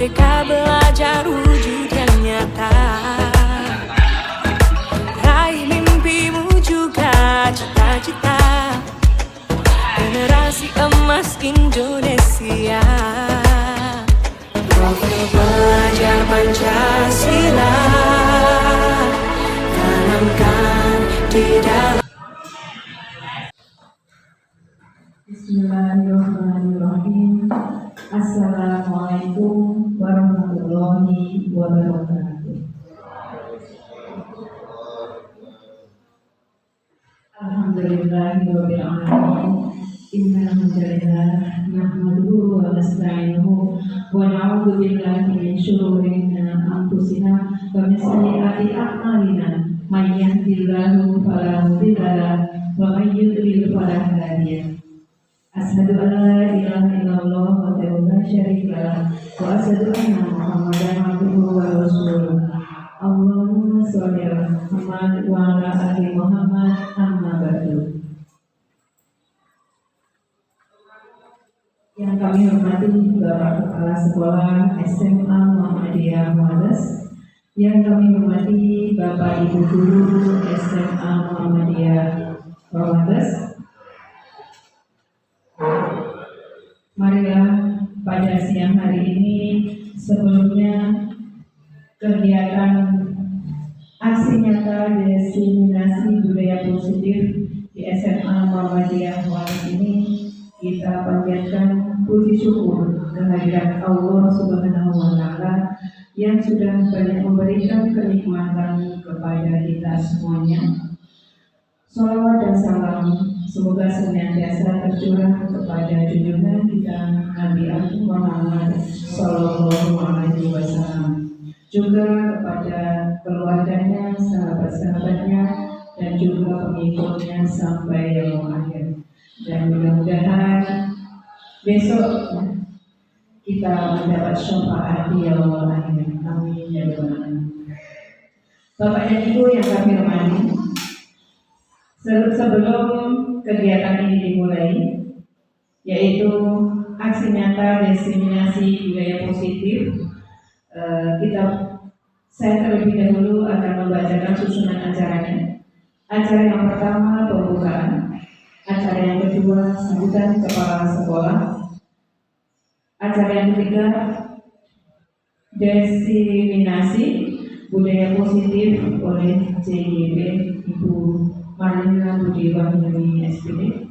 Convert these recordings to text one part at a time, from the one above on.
Merdeka belajar wujud yang nyata. Raih mimpimu juga cita-cita. Generasi emas Indonesia. Novel belajar Pancasila, tanamkan di dalam. Bismillahirrahmanirrahim. Assalamualaikum warahmatullahi wabarakatuh. Alhamdulillahirabbil alamin. Innal hamdalillah nahmaduhu wa nasta'inuhu wa na'udzu billahi min shururi anfusina wa min sayyiati a'malina. May yahdihillahu fala mudilla lahu wa may yudlil fala hadiya lahu. Asyhadu an la ilaha illallah wahdahu la syarika lah wa asyhadu anna Muhammadan abduhu wa rasuluh. Allahumma sholli ala Muhammad wa ala ali Muhammad, amma ba'du. Yang kami hormati Bapak Kepala Sekolah SMA Muhammadiyah Wadas, yang kami hormati Bapak Ibu Guru SMA Muhammadiyah Wadas. Marilah pada siang hari ini, sebelumnya kegiatan aksi nyata diseminasi budaya positif di SMA Muhammadiyah Wadas ini kita panjatkan puji syukur kehadirat Allah Subhanahu wa Ta'ala yang sudah banyak memberikan kenikmatan kepada kita semuanya. Salawat dan salam semoga senantiasa tercurah kepada junjungan kita Nabi Agung Muhammad Sallallahu Alaihi Wasallam, juga kepada keluarganya, sahabat-sahabatnya, dan juga pengikutnya sampai yang akhir. Dan mudah-mudahan besok kita mendapat syafaat di yaumul akhir. Amin ya rabbal alamin. Bapak dan Ibu yang kami hormati, sebelum kegiatan ini dimulai, yaitu aksi nyata diseminasi budaya positif, saya terlebih dahulu akan membacakan susunan acaranya. Acara yang pertama pembukaan, acara yang kedua sambutan kepala sekolah, acara yang ketiga diseminasi budaya positif oleh CYB Ibu Marlina Budi Wahyuni SPD.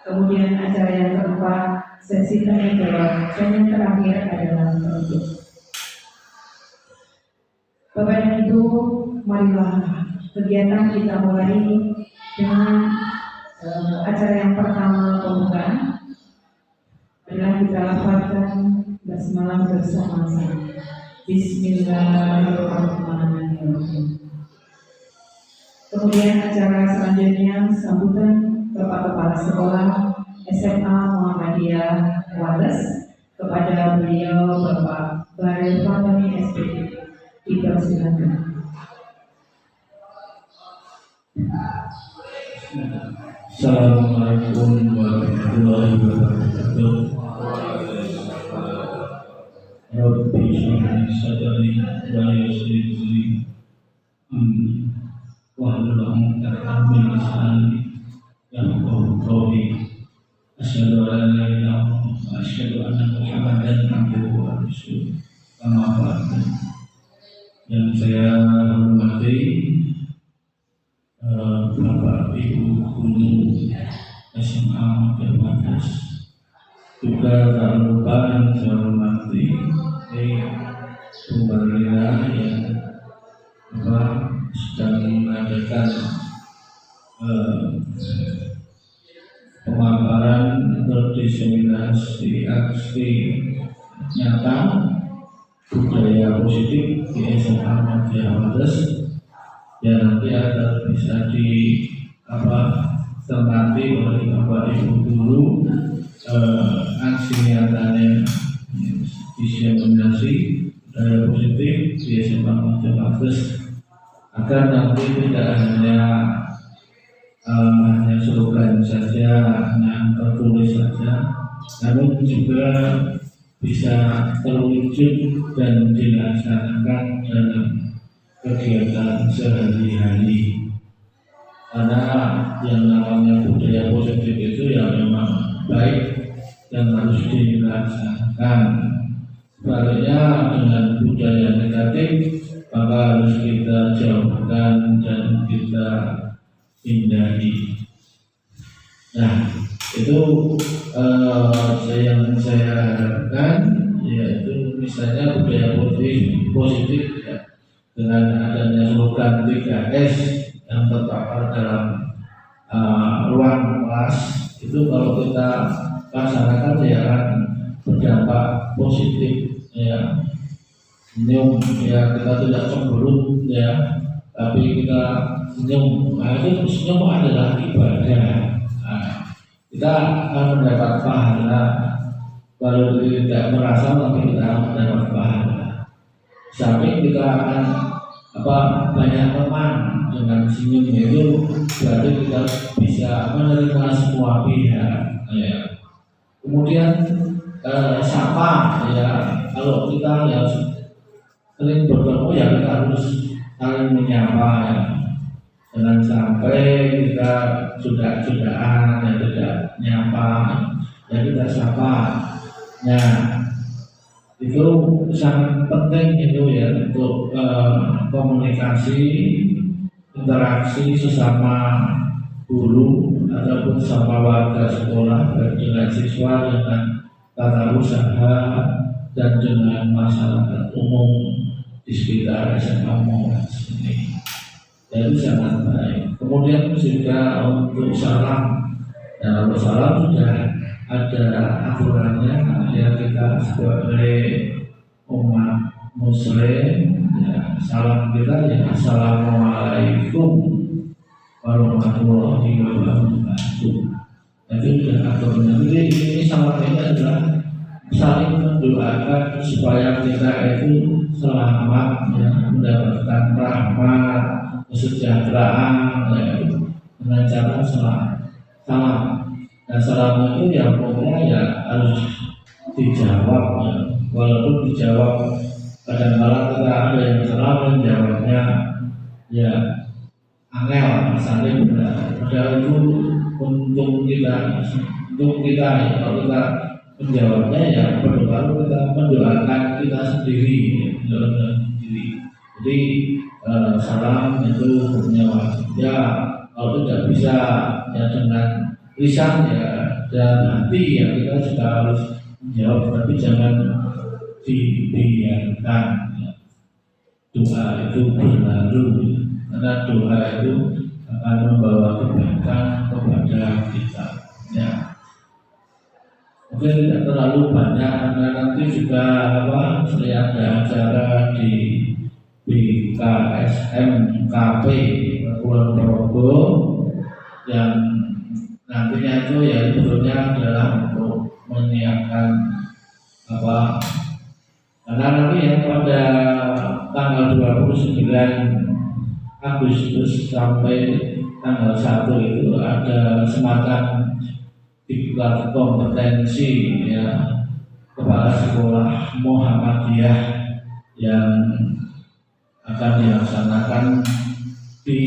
Kemudian acara yang keempat sesi tanya jawab, dan yang terakhir adalah penutup. Bapak dan Ibu, marilah kegiatan kita mulai dengan acara yang pertama pembukaan. Adalah kita lafazkan basmalah bersama-sama. Bismillahirrahmanirrahim. Kemudian acara selanjutnya sambutan Bapak Kepala Sekolah SMA Muhammadiyah Wadas. Kepada beliau Bapak Bahril Fahmi SPD, dipersilakan. Assalamualaikum warahmatullahi wabarakatuh. Rabbi shrah li sadri wa yassir li amri wahlul 'uqdatam min lisani yafqahu qawli. Asyhadu an la ilaha illallah wa asyhadu anna Muhammadan abduhu wa rasuluh. Amma ba'du. Yang saya hormati Bapak Ibu Guru SMA Wadas, juga tak lupa yang saya hormati Bu Marlina yang sedang mengadakan pemaparan atau diseminasi aksi nyata budaya positif di SMA Muhammadiyah Wadas. Ya, nanti akan bisa ditempati oleh Bapak Ibu Guru aksi nyatanya diseminasi budaya positif di SMA Muhammadiyah Wadas, agar nanti tidak hanya slogan saja, hanya tertulis saja, namun juga bisa terwujud dan dilaksanakan dalam kegiatan sehari-hari. Karena yang namanya budaya positif itu ya memang baik dan harus dilaksanakan. Sebaliknya dengan budaya negatif maka harus kita jauhkan dan kita hindari. Nah, itu yang saya harapkan, yaitu misalnya budaya positif ya, dengan adanya slogan 3S yang terpapar dalam ruang kelas itu kalau kita laksanakan ya akan berdampak positif ya. Senyum ya, kita tidak cemberut ya, tapi kita senyum. Nah, itu senyum adalah ibadah. Nah, kita akan mendapat pahala. Kalau tidak merasa maka kita mendapat pahala. Sampai kita akan banyak teman dengan senyum itu, berarti kita bisa menerima semua pihak ya. Kemudian sapa ya, kalau kita ya sering bertemu ya kita harus saling menyapa ya. Jangan sampai kita sudah-sudahan ya tidak nyapa ya, kita sapa. Nah, itu sangat penting itu ya untuk komunikasi, interaksi sesama guru ataupun sama warga sekolah, dengan siswa, dengan tata usaha, dan dengan masyarakat umum di sekitar SMA Monas ini. Itu sangat baik. Kemudian juga untuk salam, nah untuk salam sudah ada aturannya ya, kita sebagai umat muslim ya, salam kita ya assalamualaikum warahmatullahi wabarakatuh. Itu sudah aturannya. Jadi ini salam ini adalah saling mendoakan supaya kita itu selamat ya, mendapatkan rahmat, kesejahteraan ya, dengan cara salam. Dan salam itu ya pokoknya ya harus dijawab ya. Walaupun dijawab kadang-kadang kita ada yang salah menjawabnya ya angel, misalnya padahal itu untuk kita ya, kalau kita menjawabnya ya baru kita mendoakan kita sendiri ya, jadi salam itu punya wajib ya, kalau tidak bisa ya dengan lisan ya dan hati ya kita juga harus menjawab, tapi jangan dibiarkan ya. Doa itu berlalu ya. Karena doa itu akan membawa kebaikan kepada kita ya. Mungkin tidak terlalu banyak karena nanti juga saya ada acara di BKSMKP Kulon Progo yang nantinya itu ya sebetulnya adalah untuk menyiapkan karena nanti yang pada tanggal 29 Agustus sampai tanggal 1 itu ada semacam diklat kompetensi ya kepala sekolah Muhammadiyah yang akan dilaksanakan di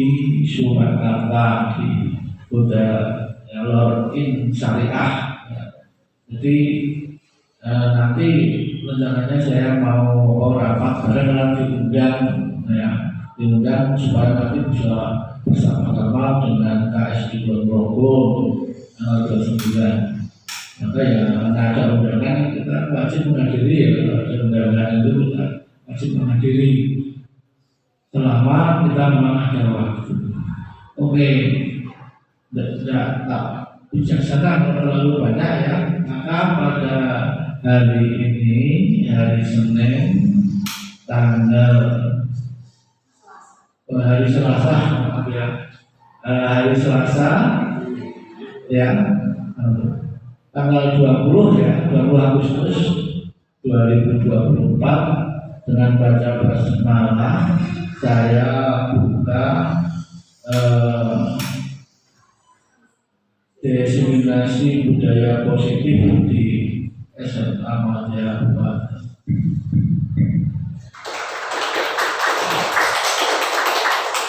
Surakarta di Hotel Lorkin Syariah ya. Jadi nanti rencananya saya mau rapat bareng diundang supaya nanti bisa bersama-sama dengan KSD Kulon Progo tanggal 29. Maka ya ada undangan kita wajib menghadiri ya, ada undangan itu kita wajib menghadiri selama kita memang ada waktu. Oke, tidak bijaksana terlalu banyak ya. Maka pada hari ini, hari Senin, hari Selasa ya, tanggal 20 ya, 20 Agustus 2024 dengan baca basmalah saya buka diseminasi budaya positif di SMA Madya Wadas.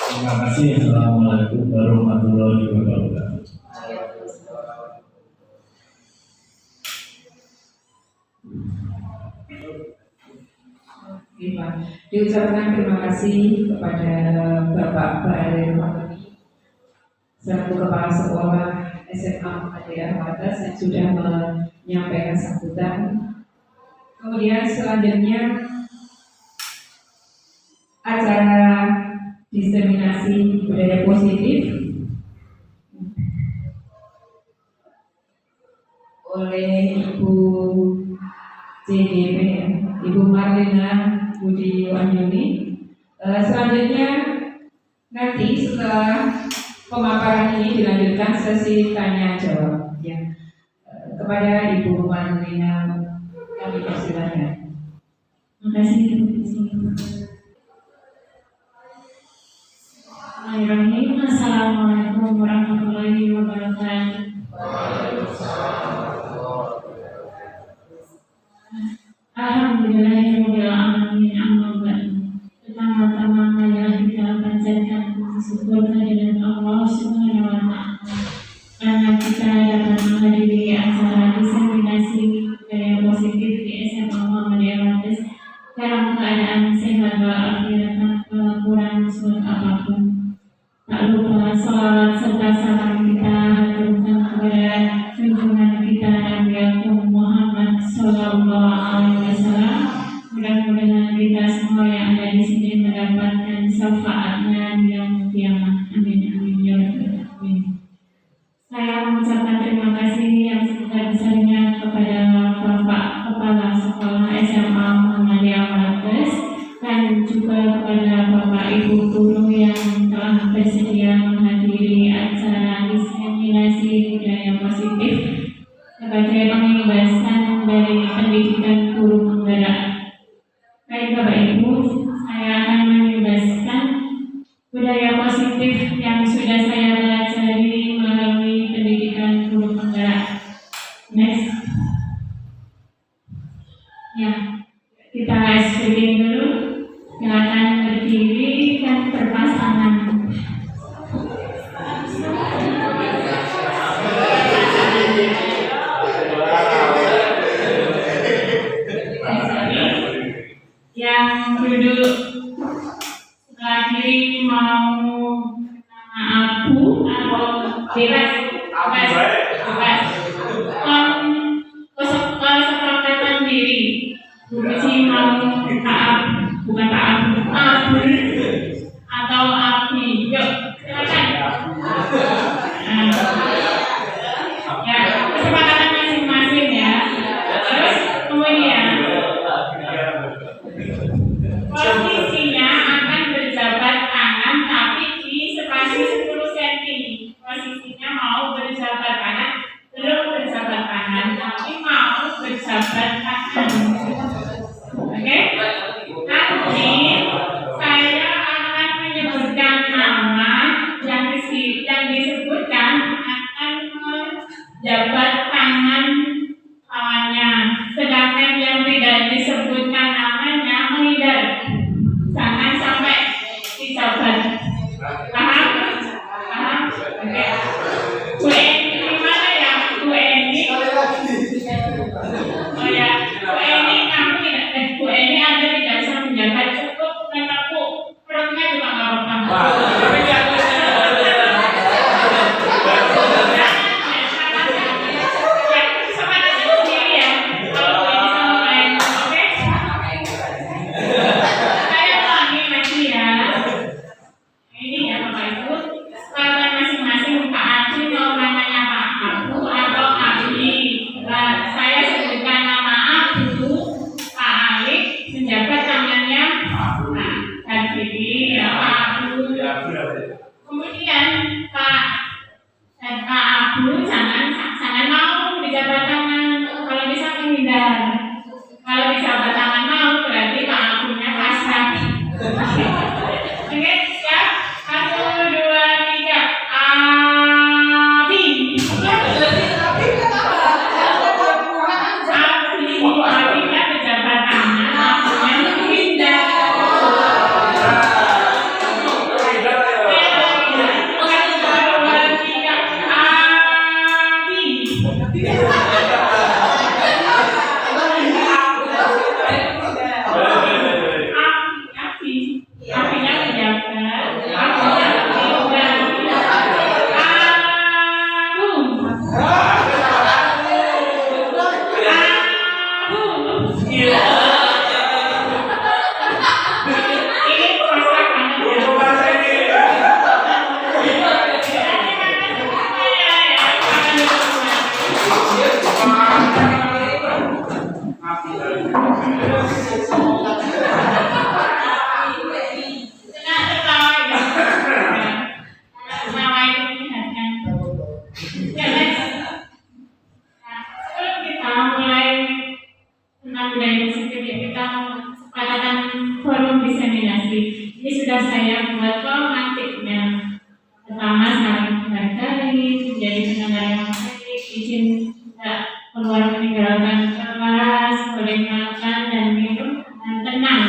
Terima kasih. Assalamualaikum warahmatullahi wabarakatuh. Diucapkan terima kasih kepada Bapak Baharil Mahmudi selaku Kepala Sekolah SMA Madya Wadas yang sudah menyampaikan sambutan. Kemudian selanjutnya acara diseminasi budaya positif oleh Ibu CGP, Ibu Marlina Budi Wahyuni. Selanjutnya nanti setelah pemaparan ini dilanjutkan sesi tanya jawab ya. Kepada Ibu Marlina kami persilahkan. Terima kasih. Bismillahirrahmanirrahim. Assalamualaikum warahmatullahi wabarakatuh. Alhamdulillahirabbil alamin. Amma ba'du. Pertama-tama marilah kita panjatkan syukur kehadirat Allah Subhanahu wa taala karena kita dapat menghadiri acara diseminasi budaya positif di SMA Madya Wadas dalam keadaan sehat walafiat tanpa kurang suatu apapun. Tak lupa salawat serta salam kita haturkan kepada junjungan kita Nabi Muhammad Sallallahu Alaihi Wasallam. Mudah-mudahan kita semua yang ada di sini mendapatkan syafaatnya di yaumul kiamat. Amin amin ya rabbal alamin. Saya mengucapkan terima kasih yang sebesar-besarnya kepada Bapak Kepala Sekolah SMA Muhammadiyah Wadas dan juga kepada Bapak Ibu guru yang telah bersedia menghadiri acara diseminasi budaya positif sebagai pengimbasan dari pendidikan guru penggerak. Baik Bapak Ibu, saya akan mengimbasan budaya positif yang sudah saya pelajari melalui pendidikan guru penggerak. Next. Ya, kita speaking dulu. Silakan berdiri dan berpasangan. Yang duduk sebelah kiri mau nama Abu atau bebas? Bebas. Kesepakatan diri. Bu Bisi mau Taab, bukan Taab, Abu atau Abi. Yuk, silakan. Ya, kesepakatan masing-masing ya. Terus kemudian posisinya akan berjabat tangan tapi di spasi 10 cm. Posisinya mau berjabat tangan, belum berjabat tangan tapi mau berjabat tangan. Oke? Nanti saya akan menyebutkan nama yang disebutkan akan menjabat tangan kawannya. Sedangkan yang tidak disebutkan namanya menghindar. Jangan sampai dijabat. Paham? Paham? Oke. Bu Eni di mana ya? Bu Eni? Oh ya. budaya positif yang kita sepakatan forum diseminasi. Ini sudah saya buat formatiknya. Pertama, saling menghargai, menjadi pendengar yang baik, izin tidak keluar meninggalkan kelas, boleh makan dan minum dan tenang.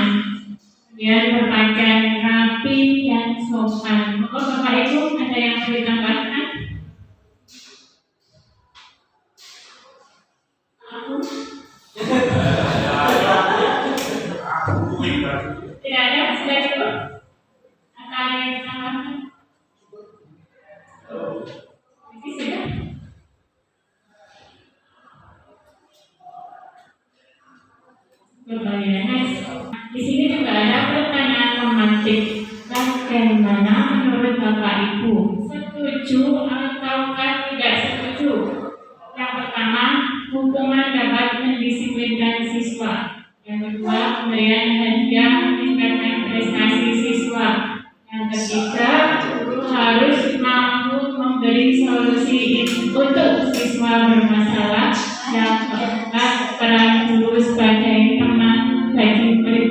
Kemudian berpakaian rapi dan sopan. Maka Bapak Ibu ada yang mau ditambahkan? Tidak ada, sudah cukup? Atau ada yang ditambahkan? Ini sudah? Di sini juga ada pertanyaan tematik. Bagaimana menurut Bapak Ibu? Setuju ataukah tidak setuju? Yang pertama, hukuman dapat mendisiplinkan siswa. Yang kedua, pemberian hadiah meningkatkan prestasi siswa. Yang ketiga, guru harus mampu memberi solusi untuk siswa bermasalah. Yang keempat, peran guru sebagai teman bagi murid.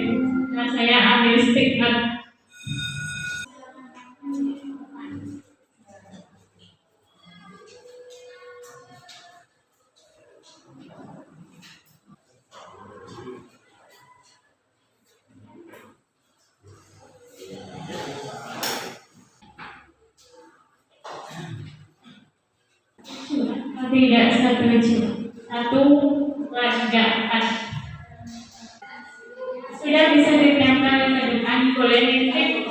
Dan saya ambil stigma. Tidak setuju. 1, 2, 3, 4. Sudah bisa ditempel ke depan, boleh nitip.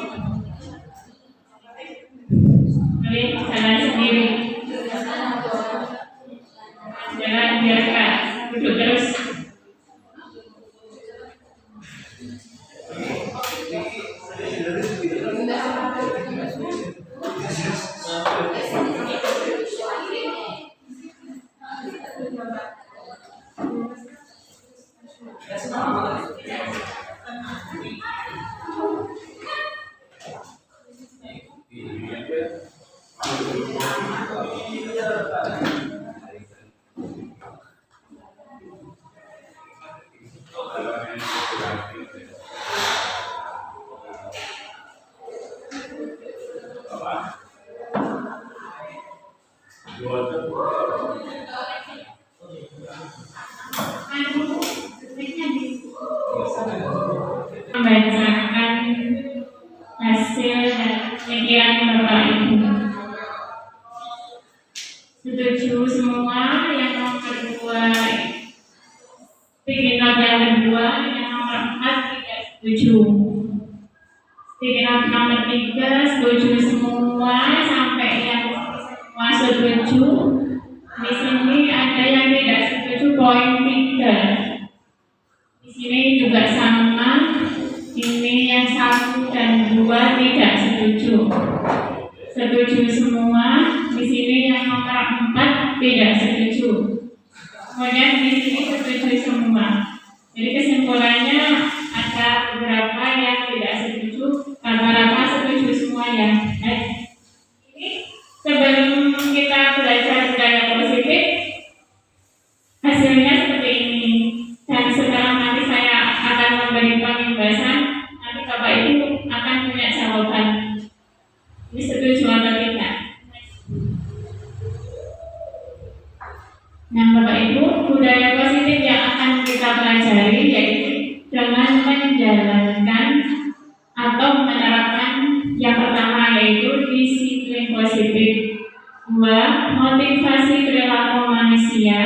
Boleh jalan sendiri. Jalan biasa, duduk terus. Membacakan hasil penelitian Bapak Ibu. Setuju semua. Yang nomor 2 sticky note yang kedua, yang nomor 4 tidak setuju. Sticky note nomor 3 setuju semua sampai yang semua setuju. Di sini ada yang tidak setuju poin 3. Di sini juga sama. Ini yang 1 dan 2 tidak setuju. Setuju semua. Di sini yang nomor 4 tidak setuju. Kemudian di sini setuju semua. Jadi kesimpulannya ada beberapa yang tidak setuju, beberapa setuju semua ya. Ini sebelum kita belajar budaya positif, hasilnya seperti ini. Dan setelah nanti saya akan memberi pembahasan, nanti Bapak Ibu akan punya jawaban. Ini setuju atau tidak? Nah, Bapak Ibu, budaya positif yang akan kita pelajari yaitu dengan menjalankan atau menerapkan yang pertama yaitu disiplin positif. 2, motivasi perilaku manusia.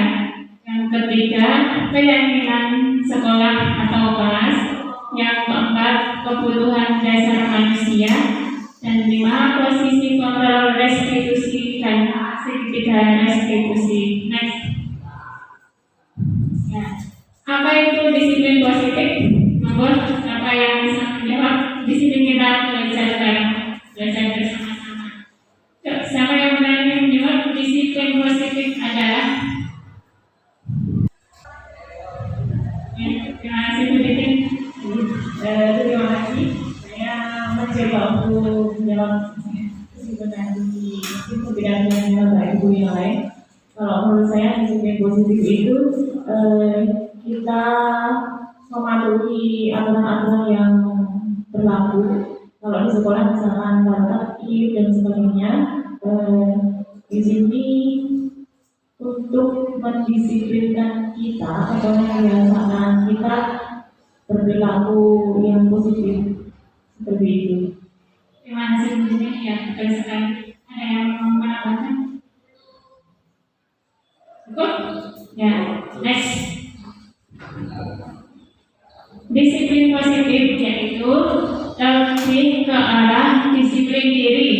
Yang ketiga, keyakinan sekolah atau kelas. Yang keempat, kebutuhan dasar manusia. Dan 5, posisi kontrol restitusi dan segitiga restitusi. Next. Ya. Apa itu disiplin positif? Mohon siapa yang bisa menjawab? Di sini kita belajar bareng, belajar bersama-sama. Siapa yang berani menjawab disiplin positif adalah? Ya, terima kasih Bu Titin. Terima kasih. Saya mencoba untuk menjawab meskipun nanti mungkin berbeda dengan Bapak Ibu yang lain. Kalau menurut saya disiplin positif itu kita mematuhi aturan-aturan yang berlaku. Kalau di sekolah misalkan tertib dan sebagainya, di sini untuk mendisiplinkan kita atau membiasakan kita berperilaku yang positif seperti itu. Terima kasih sebelumnya ya, betul sekali. Ada yang mau menambahkan? Cukup? Ya, next. Disiplin positif yaitu lebih ke arah disiplin diri,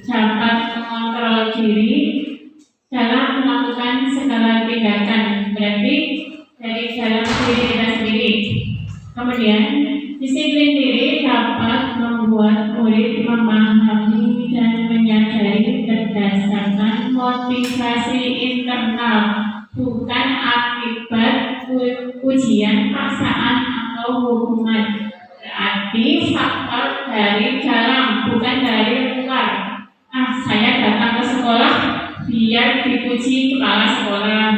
dapat mengontrol diri dalam melakukan segala tindakan, berarti dari dalam diri kita sendiri. Kemudian, disiplin diri dapat membuat murid memahami dan menyadari berdasarkan motivasi internal, bukan akibat ujian, paksaan, atau hukuman. Berarti faktor dari dalam, bukan dari luar. Saya datang ke sekolah biar dipuji kepala sekolah.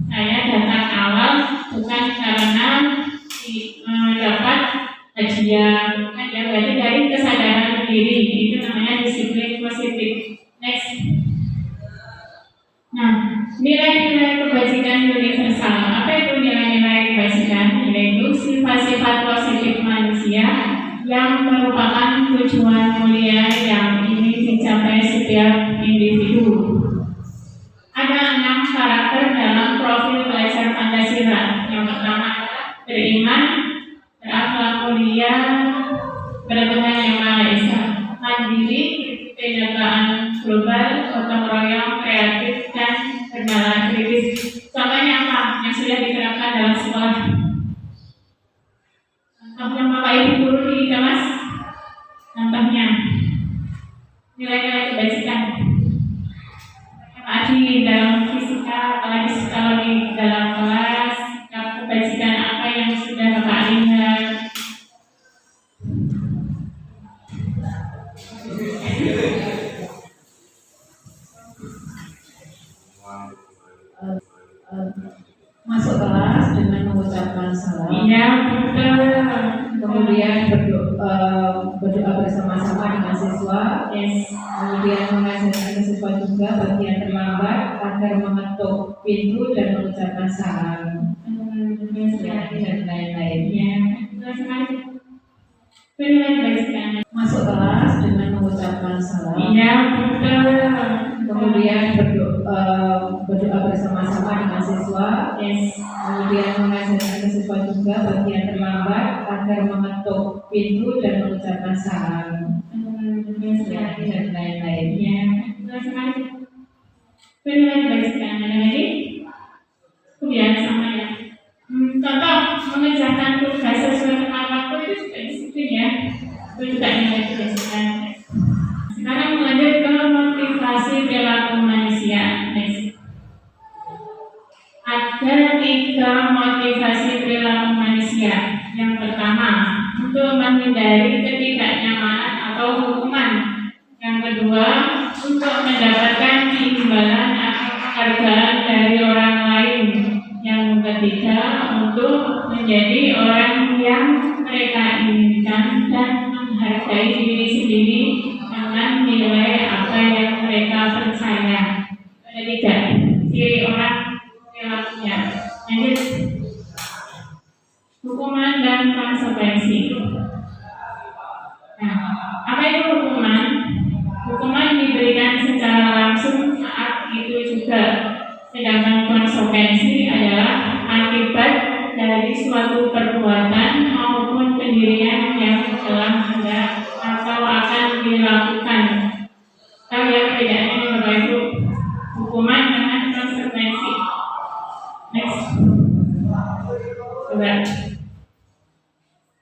Saya datang awal bukan karena dapat hadiah, bukan ya, berarti dari kesadaran diri. Itu namanya disiplin positif. Next. Nah, nilai-nilai kebajikan universal. Apa itu nilai-nilai kebajikan? Yaitu sifat-sifat positif manusia yang merupakan tujuan mulia yang ingin dicapai setiap individu. Ada 6 karakter dalam profil pelajar Pancasila. Yang pertama, beriman, berakhlak mulia, beragama yang Maha Esa, mandiri, kebinekaan global, gotong royong, kreatif, dan bernalar kritis. Contohnya apa yang sudah diterapkan dalam sekolah? Contohnya Bapak Ibu guru di kelas. Contohnya nilai-nilai kebajikan. Tadi dalam fisika, apalagi kalau di dalam kelas, kebajikan apa yang sudah Bapak lihat? Masuk kelas dengan mengucapkan salam. Iya, betul. Kemudian berdoa bersama-sama dengan siswa. Yes. Kemudian mengajarkan ke siswa juga bagian terlambat agar mengetuk pintu dan mengucapkan salam. Dan lain-lain. Ya, betul sekali. Nilai kebajikan. Masuk kelas dengan mengucapkan salam. Iya, betul. Kemudian berdoa bersama-sama dengan siswa. Yes. Kemudian mengajarkan ke siswa juga bagian terlambat agar mengetuk pintu dan mengucapkan salam. Betul sekali. Dan lain-lain. Ya, betul sekali. Nilai kebajikan. Ada lagi? Kemudian sama ya. Contoh mengerjakan tugas sesuai tepat waktu itu juga disiplin ya. Itu juga nilai kebajikan. Sekarang mengajar ke motivasi perilaku manusia. Next. Ada 3 motivasi perilaku manusia. Yang pertama, untuk menghindari ketidaknyamanan atau hukuman. Yang kedua, untuk mendapatkan imbalan atau penghargaan dari orang lain. Yang ketiga, untuk menjadi orang yang mereka inginkan dan menghargai diri sendiri dengan nilai apa yang mereka percaya. Ada 3 ciri orang perilakunya. Lanjut. Hukuman dan konsekuensi. Nah, apa itu hukuman? Hukuman diberikan secara langsung saat itu juga. Sedangkan konsekuensi adalah akibat dari suatu perbuatan maupun pendirian yang telah ada atau akan dilakukan. Tahu ya perbedaannya Bapak Ibu? Hukuman dengan konsekuensi. Next. Coba.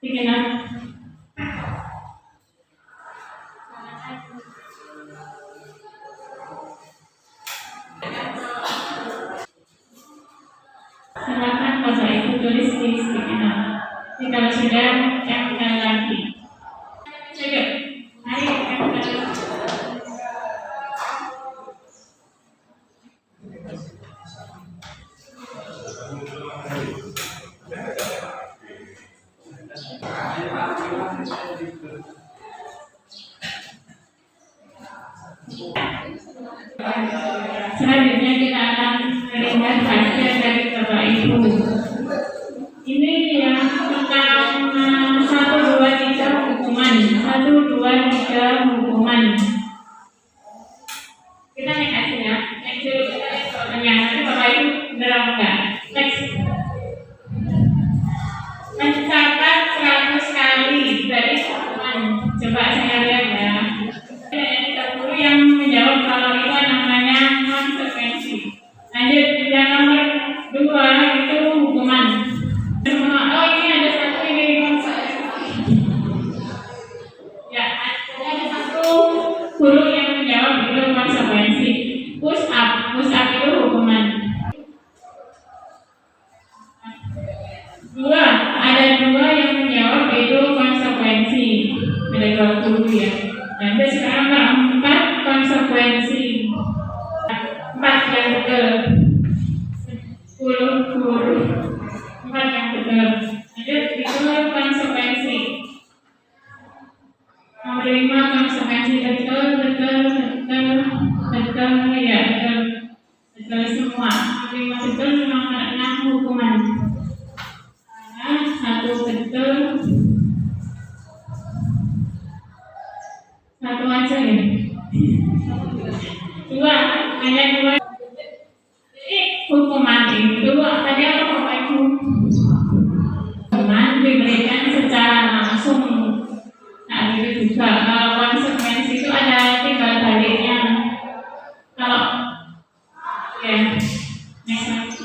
Dikenal. Silakan Bapak Ibu tulis di stiker. Kalau sudah, campkan lagi. Coba, mari campkan. hukuman. Oh, ini ada satu ini. Ya, ada satu guru yang menjawab itu konsekuensi. Push up itu hukuman. Ada dua yang menjawab itu konsekuensi. Ada dua guru ya. Nanti sekarang keempat konsekuensi. 4 yang betul. 10 guru. 4 yang betul. Lanjut itu konsekuensi. Nomor 5 konsekuensi betul ya betul semua. Nomor 5 betul, nomor 6 hukuman. Karena 1 betul, 1 aja ya. 2 hanya 2. Jadi hukuman itu tadi apa Bapak Ibu? Hukuman diberikan secara langsung. Nah itu juga kalau konsekuensi itu ada timbal baliknya. Kalau ya next.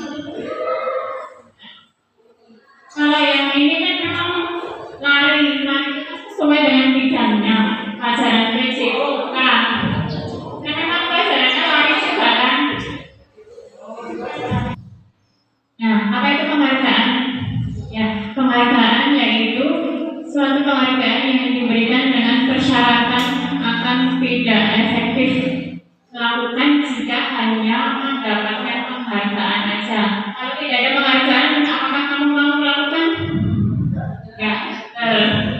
Kalau yang ini kan memang lari sesuai dengan bidangnya pelajaran PJOK. Nah memang pelajarannya lari juga kan. Nah apa itu penghargaan? Ya penghargaan yaitu suatu penghargaan yang diberikan dengan persyaratan akan tidak efektif melakukan jika hanya mendapatkan penghargaan aja. Kalau tidak ada penghargaan, apakah kamu mau melakukan? Ya,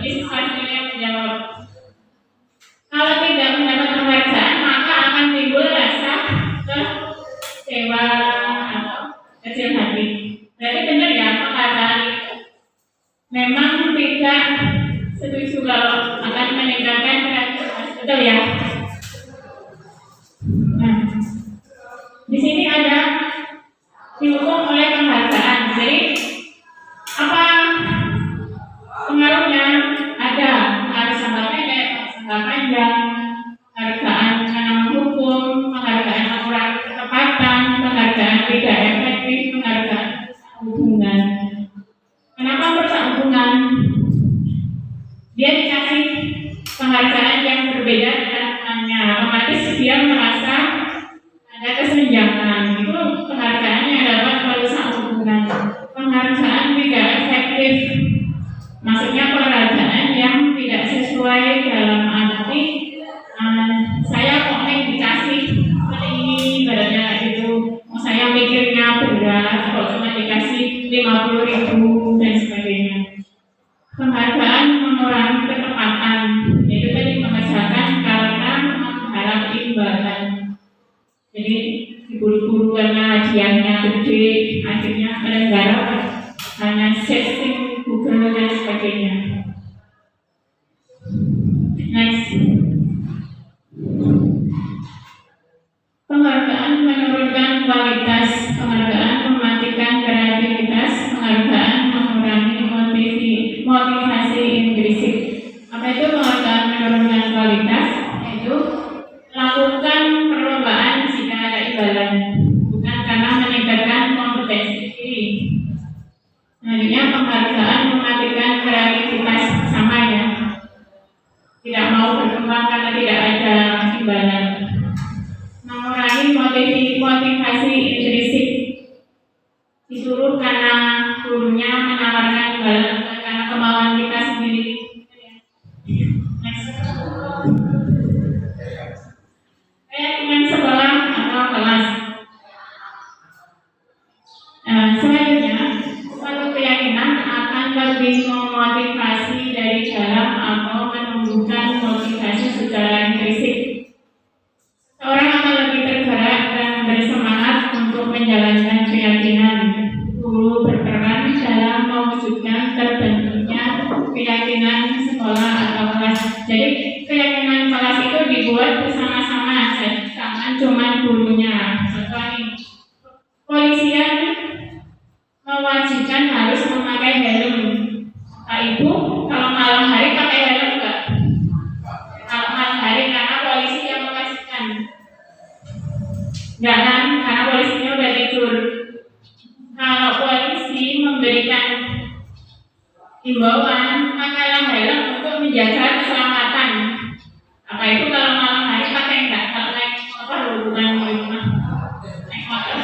ini sesuatu yang menjawab. Kalau tidak mendapat penghargaan, maka akan timbul rasa kecewa atau kecil hati. Berarti benar ya penghargaan itu memang tidak setuju kalau akan meningkatkan kreativitas, betul ya? Nah, di sini ada dihukum oleh penghargaan. Jadi apa pengaruhnya? Ada harus jangka pendek, jangka panjang, penghargaan karena menghukum, penghargaan akurat ketepatan, penghargaan tidak efektif, penghargaan hubungan. Kenapa merusak hubungan? Dia dikasih penghargaan yang berbeda dengan temannya, otomatis dia merasa ada kesenjangan. Itu penghargaan yang dapat merusak hubungan. Penghargaan tidak efektif, maksudnya penghargaan yang tidak sesuai dalam arti saya kok dikasih seperti ini, badannya itu saya mikirnya berat, kok cuma dikasih 50.000 dan sebagainya. Penghargaan mengurangi ketepatan, yaitu tadi mengerjakan karena mengharap imbalan. Jadi guru-guru karena hadiahnya gede, akhirnya penyelenggara hanya setting Google dan sebagainya. Next. Penghargaan menurunkan kualitas, penghargaan mematikan kreativitas, penghargaan mengurangi motivasi intrinsik. Apa itu penghargaan menurunkan kualitas? Yaitu lakukan perlombaan jika ada imbalan, bukan karena meningkatkan kompetensi diri. Selanjutnya penghargaan mematikan kreativitas, sama ya. Tidak mau berkembang karena tidak ada imbalan. Mengurangi motivasi intrinsik, disuruh karena gurunya menawarkan imbalan, karena kemauan kita sendiri. Next. Keyakinan sekolah atau kelas. Selanjutnya, suatu keyakinan akan lebih memotivasi dari dalam atau menumbuhkan motivasi secara intrinsik. Orang akan lebih tergerak dan bersemangat untuk menjalankan keyakinan. Guru berperan dalam mewujudkan terbentuknya keyakinan sekolah atau kelas. Jadi keyakinan kelas itu dibuat bersama-sama, jangan cuma gurunya. Contoh nih, polisian mewajibkan harus memakai helm. Pak Ibu, kalau malam hari pakai helm enggak? Kalau malam hari karena polisi yang mewajibkan. Enggak kan? Karena polisinya udah tidur. Kalau polisi polisi memberikan himbauan pakaian helm untuk menjaga keselamatan. Apa itu kalau malam hari pakai enggak? Kalau naik motor hubungan rumah naik motor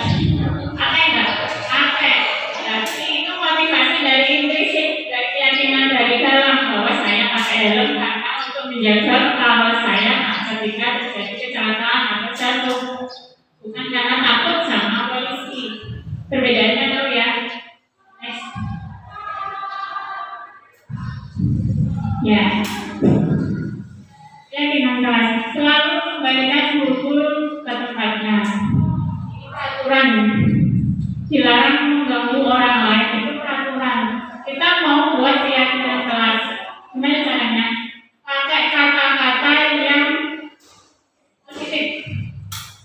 pakai enggak? Pakai. Jadi itu motivasi dari intrinsik, dari keyakinan dari dalam bahwa saya pakai helm karena untuk menjaga kalau saya ketika terjadi kecelakaan atau jatuh, bukan karena takut sama polisi. Perbedaannya tahu ya. Next. Ya. Keyakinan kelas selalu kembalikan buku ke tempatnya. Peraturan dilarang mengganggu orang lain, itu peraturan. Kita mau buat keyakinan kelas. Gimana caranya? Pakai kata-kata yang positif.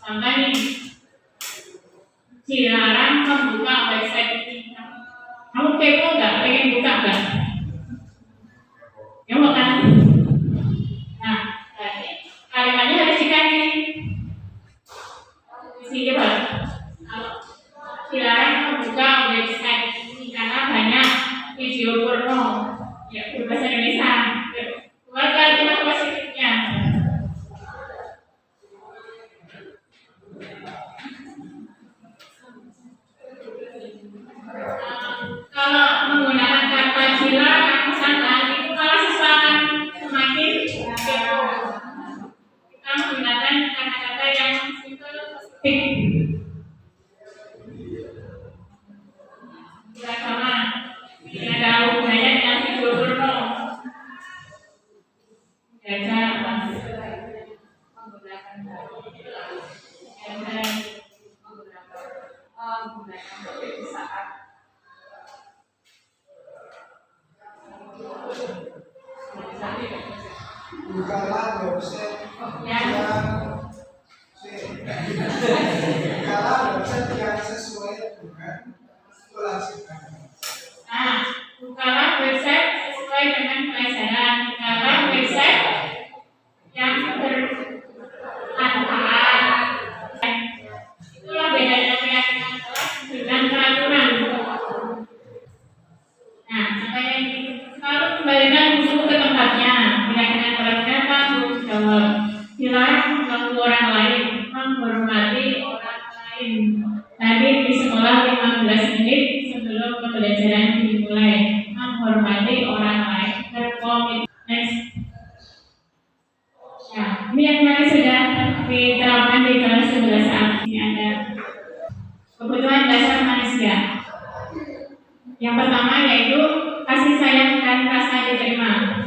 Contoh nih, dilarang membuka website ini. Kamu kepo nggak? Pengen buka nggak? Ya mau kan? Nah, berarti kalimatnya harus diganti. Sini Pak. Dilarang membuka website ini karena banyak video porno. Ya, berbahasa Indonesia. Buat kalimat positifnya. Kalau menggunakan kata dilarang, misalkan itu malah siswa akan semakin kepo. Kita menggunakan kata-kata yang simple, positif. Tidak sama, tidak ada hubungannya dengan video porno. Biasa menggunakan saat bukalah website ya. bukalah website yang sesuai dengan pelajaran. Nah, bukalah website sesuai dengan pelajaran. Bukalah website yang bermanfaat. Itulah bedanya keyakinan kelas dengan peraturan. Nah, supaya selalu kembalikan buku ke tempatnya. Keyakinan kelasnya tanggung jawab. Dilarang mengganggu orang lain, menghormati orang lain. Tadi di sekolah 15 menit sebelum pembelajaran dimulai. Menghormati orang lain, berkomitmen. Next. Ya, ini yang kemarin sudah diterapkan di kelas 11A. Ini ada kebutuhan dasar manusia. Yang pertama yaitu kasih sayang dan rasa diterima,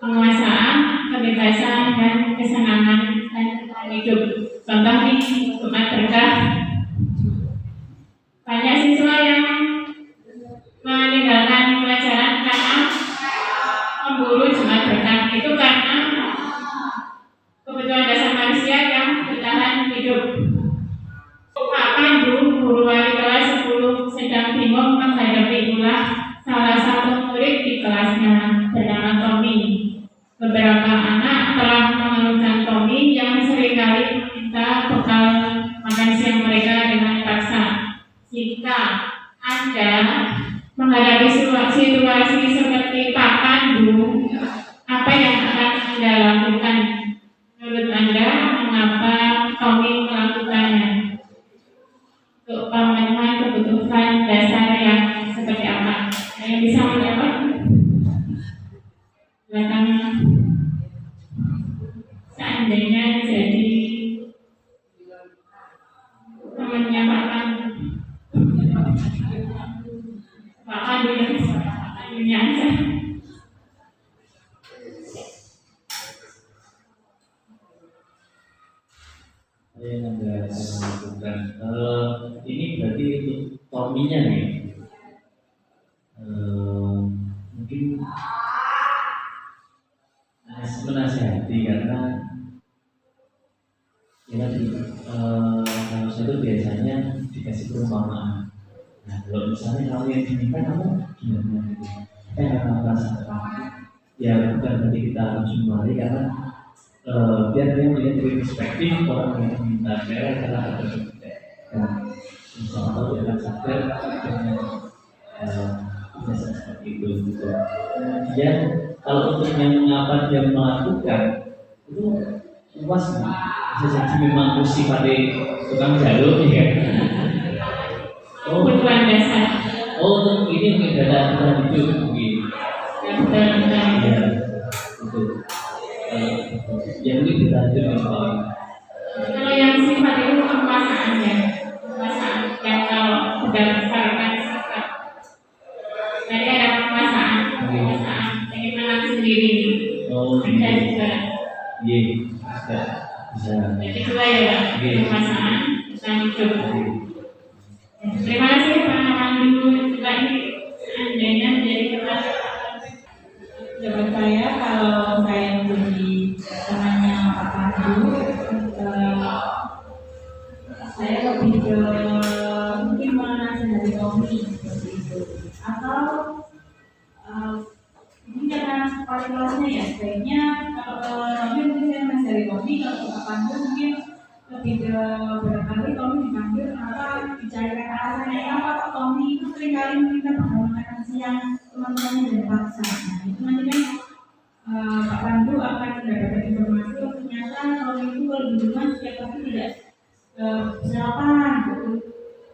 penguasaan, kebebasan dan kesenangan dan hidup. Contoh nih, Jumat Berkah. Banyak siswa yang meninggalkan pelajaran karena memburu Jumat Berkah. Itu karena kebutuhan dasar manusia yang bertahan hidup. Pak Pandu, guru wali kelas 10, sedang bingung menghadapi ulah salah satu murid di kelasnya bernama Tommy. Beberapa anak telah mengeluhkan Tommy yang seringkali meminta bekal makan siang mereka dengan paksa. Jika Anda menghadapi situasi seperti Pak Pandu, apa yang akan Anda lakukan? Menurut Anda, mengapa Tommy melakukannya? Untuk pemenuhan kebutuhan dasar yang seperti apa? Yang bisa menjawab? Silakan. Seandainya jadi temannya Pak Pandu. Pak Pandu yang aja. Saya nggak melakukan. Ini berarti untuk Tommy-nya nih. Mungkin menasihati karena ya tadi kalau saya itu biasanya dikasih perumpamaan. Nah, kalau misalnya kamu yang diminta kamu gimana gitu? Karena perasaan ya bukan berarti kita harus memarahi karena biar dia melihat dari perspektif orang yang meminta cara ada berbeda. Dan insya Allah dia akan sadar dengan biasa seperti itu gitu. Kemudian kalau untuk yang mengapa dia melakukan itu luas nih. Bisa jadi memang sifatnya tukang jalur ya. Kebutuhan dasar. Oh ini mungkin data hidup mungkin. Ya, itu. Ya mungkin kita hidup yang paling. Kalau yang sifat itu kekuasaan ya, kekuasaan yang kalau berdasarkan sifat. Jadi ada kekuasaan, ingin menang sendiri. Ada juga. Iya, bisa. Jadi dua ya, kekuasaan dan hidup. Terima kasih Pak Pandu. Juga ini seandainya menjadi kekuasaan. Jawaban saya kalau saya menjadi temannya Pak Pandu, saya lebih ke mungkin menasihati Tommy seperti itu, atau mungkin karena kualitasnya ya sebaiknya kalau Tommy mungkin saya menasihati Tommy, kalau Pak Pandu mungkin lebih ke barangkali Tommy dipanggil apa bicarakan alasannya apa Pak Tommy itu seringkali meminta penghormatan siang teman-temannya dan paksa. Nah itu nanti kan Pak Pandu akan mendapatkan informasi oh ternyata kalau itu kalau di rumah setiap hari tidak sarapan gitu,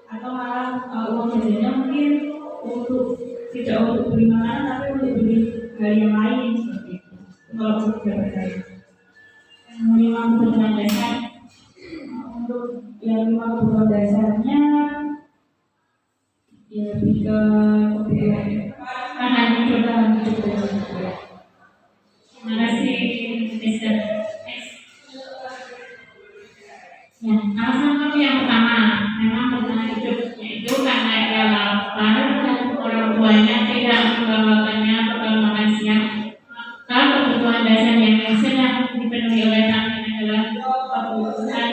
atau malah uang jajannya mungkin untuk tidak untuk beli makanan tapi untuk beli hal yang lain seperti itu. Kalau menurut jawaban saya. Yang 5 kebutuhan dasar. Untuk yang 5 kebutuhan dasarnya ya lebih ke kebutuhan Tahan hidup. dan juga. Terima kasih, Mister X. Ya, alasan kami yang pertama memang bertahan hidup, yaitu karena ia lapar dan orang tuanya tidak membawakannya bekal makan siang. Maka kebutuhan dasar yang sedang dipenuhi oleh kami adalah kebutuhan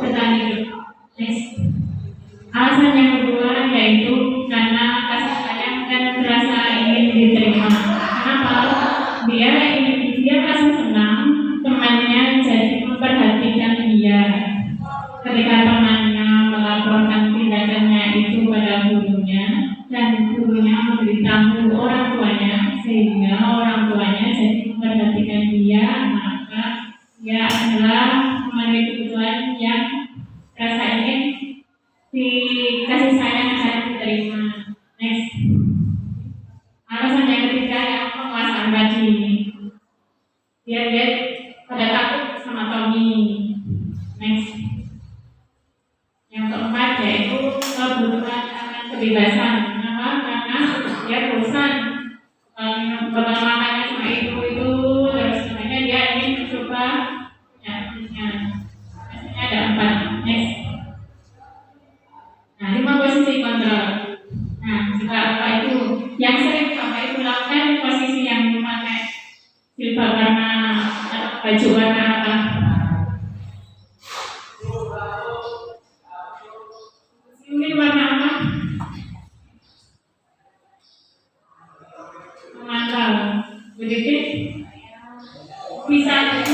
bertahan hidup. Next. Alasan yang kedua yaitu karena kasih sayang dan rasa ingin diterima. Kenapa? Dia rasa senang temannya jadi memperhatikan dia. Ketika temannya melaporkan tindakannya itu pada gurunya dan gurunya memberitahu orang tuanya sehingga orang tuanya jadi memperhatikan dia, maka dia adalah memenuhi kebutuhan yang rasa ingin dikasih sayang dan diterima. Next. Alasan yang ketiga yang penguasaan tadi. Dia pada takut sama Tommy. Next. Yang keempat yaitu kebutuhan akan kebebasan. Kenapa? Karena dia bosan. Bakal makannya cuma itu terus makanya dia ingin mencoba ya. Biasanya ada 4. Next. Nah, 5 posisi kontrol. Nah, juga apa itu? Yang sering Bapak Ibu lakukan posisi yang memakai jilbab warna baju warna apa? Ini warna apa? Memantau. Begitu? Bisa 2,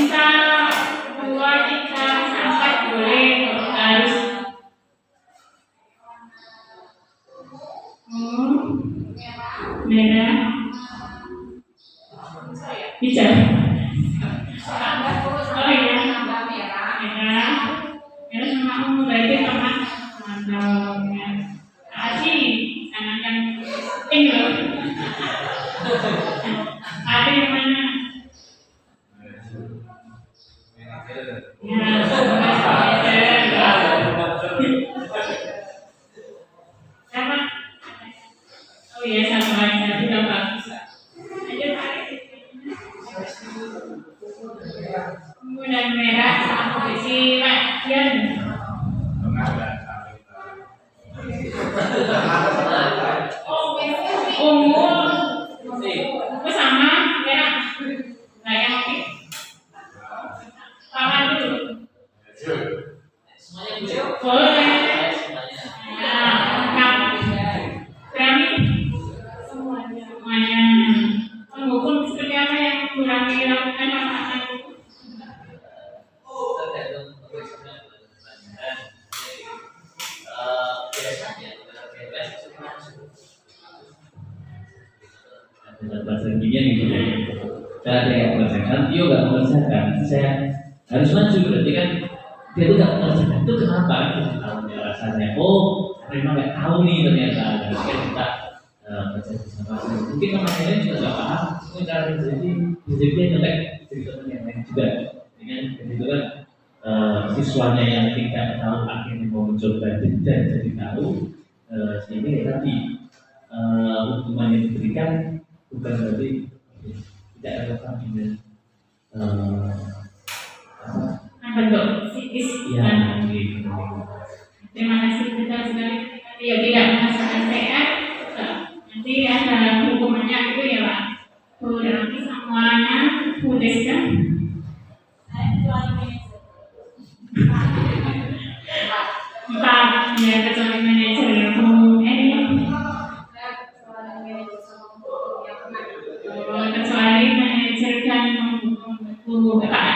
3 sampai boleh harus. Merah, hijau. Oh iya, merah sama ungu berarti teman mantap ya. Aci, kan pink loh. Ada yang mana? Ya, sama. Oh iya, sama aja, sudah bagus. Ayo tarik. Kemudian merah sama posisi bagian. Ungu sama merah. Nah yang oke. Paman dulu. Boleh. Berani? Semuanya. Menghukum seperti apa yang kurang dilakukan pasangan? dengan bahasa Inggrisnya gitu ya. Cara dia mengerjakan, dia nggak mengerjakan, saya harus maju berarti kan dia tuh nggak mengerjakan itu kenapa? Kita tahu ya rasanya. Oh, memang nggak tahu nih ternyata. Dan kita baca sama-sama. Mungkin teman-teman lain juga nggak paham. Mungkin cara jadi dia nyontek dari teman yang lain juga. Dengan itu kan siswanya yang tidak tahu akhirnya mau mencoba dan jadi tahu sehingga ya tadi hukuman yang diberikan bukan berarti tidak relevan dengan bentuk psikis. ya gitu. Terima kasih kita sekali. Ya tidak merasakan sehat, nanti ada hukumannya itu ya Pak. Nanti semuanya puteskan. Empat ya kecuali manajer ya Bu kecuali manajer dan Bu Kak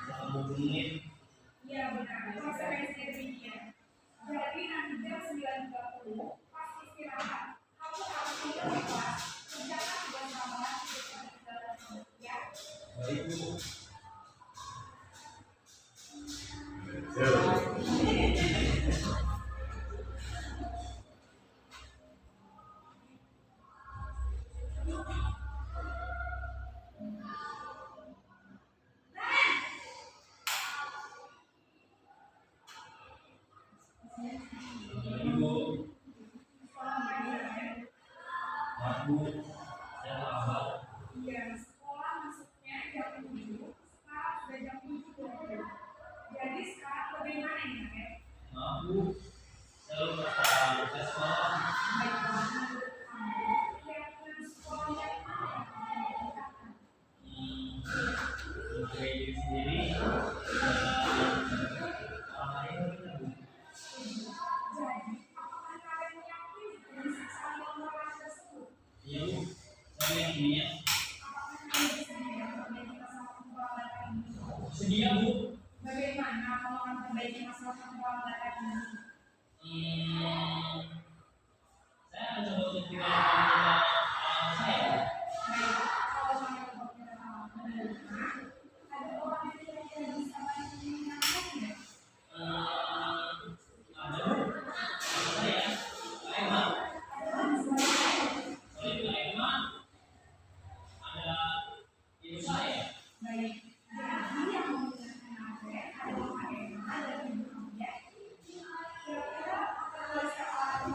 Satu menit. Iya benar, konsekuensinya demikian. Jadi nanti jam 9.30 pas istirahat, kamu harus tidur di kelas, kerjakan tugas tambahan ya. Baik Bu. Ibu, Pak Bu, saya lambat. Iya, sekolah masuknya jam 7, sekarang sudah jam 7. Jadi sekarang bagaimana ini ya? Maaf Bu, saya lupa saat saya sekolah. Untuk diri sendiri, iya Bu, saya yang ini sedia Bu. Bagaimana kalau memperbaiki masalah pengetahuan data ini? Saya akan coba untuk tidak saya. Baik, kalau saya berbeda ada orang yang kira-kira bisa bantu mengingatkan ya? Ada Bu, saya, Pak Emma. Saya juga Emma. Ada ibu saya. Baik, jadi yang menggunakan HP adalah Pak Emma dan Ibu ya. Kira-kira apa bisa orang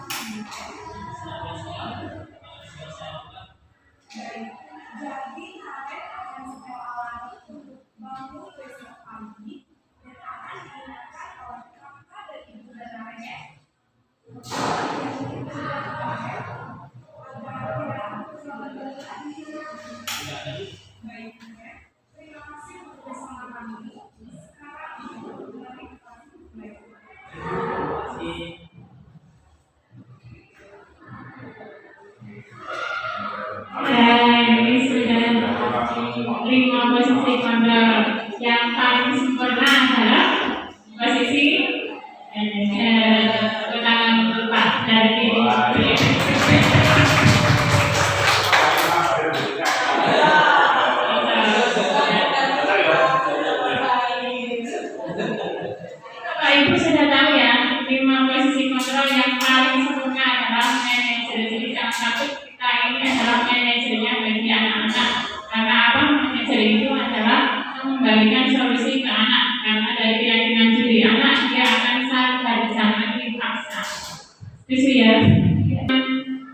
Sampai sekarang, saya lakukan. baik, jadi HP akan saya alami untuk bangun besok pagi dan akan digunakan oleh kakak dan ibu dan ayah. Tidak ada Bu. Baik, ya. Terima kasih untuk bersama kami. Sekarang mari kita mulai. Terima kasih. Dan ini sudah 5 posisi kontrol. Yang paling sempurna adalah posisi tangan lepas dari diri. Bapak Ibu sudah tahu ya, 5 posisi kontrol yang paling sempurna adalah manajer. Jadi jangan takut, kita ini adalah manajernya bagi anak-anak. Karena apa? Manajer itu adalah mengembalikan solusi ke anak. Karena dari keyakinan diri anak, dia akan sadar jangan dipaksa. Itu ya.